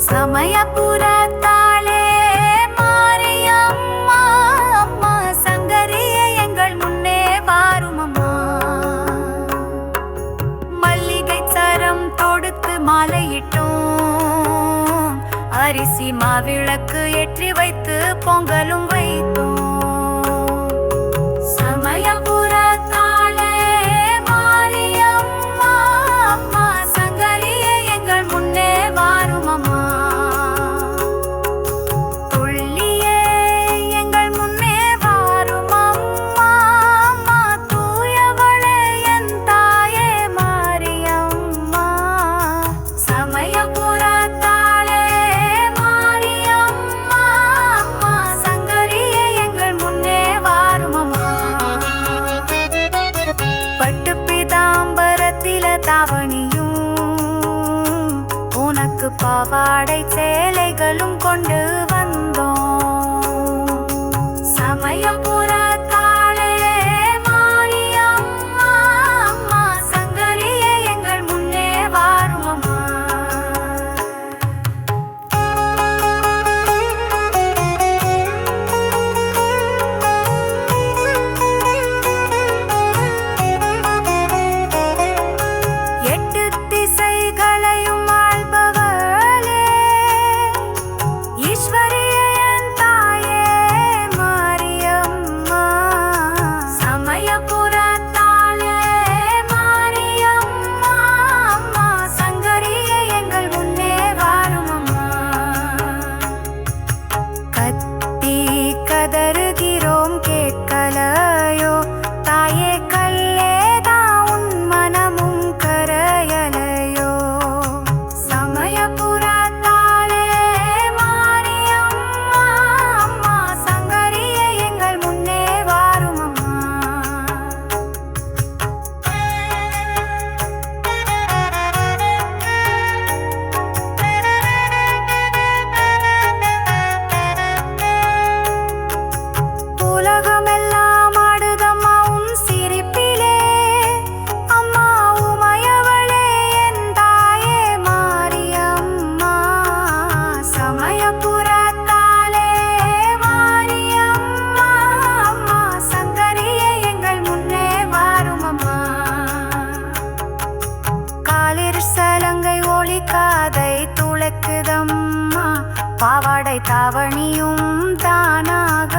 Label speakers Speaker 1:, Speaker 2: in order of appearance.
Speaker 1: சமயபுரத்தாளே மாரியம்மா, அம்மா சங்கரியே எங்கள் முன்னே வாரும் அம்மா. மல்லிகை சரம் தொடுத்து மாலையிட்டோம், அரிசி மாவிளக்கு ஏற்றி வைத்து பொங்கலும் வைத்தோம். தாவணியும் உனக்கு பாவாடை சேலைகளும் கொண்டு வந்தோம். சமயபுரத்தாளே மாரியம்மா, அம்மா சங்கரியே எங்கள் முன்னே வாரும் அம்மா. கதறுகிறோம் கேட்கலையோ தாயே, கல்லேதா உன் மனமும் கரையலையோ. சமயபுரத்தாளே மாரியம்மா, அம்மா சங்கரியே எங்கள் முன்னே வாரும் அம்மா. உலகமெல்லாம் ஆடுதம்மா உன் சிரிப்பிலே, அம்மா உமையவளே என் தாயே மாரியம்மா. சமயபுரத்தாளே மாரியம்மா, அம்மா சங்கரியே எங்கள் முன்னே வாரும் அம்மா. காலிற் சலங்கை ஒளி காதை துளைக்குதம்மா, பாவாடை தாவணியும் தானாக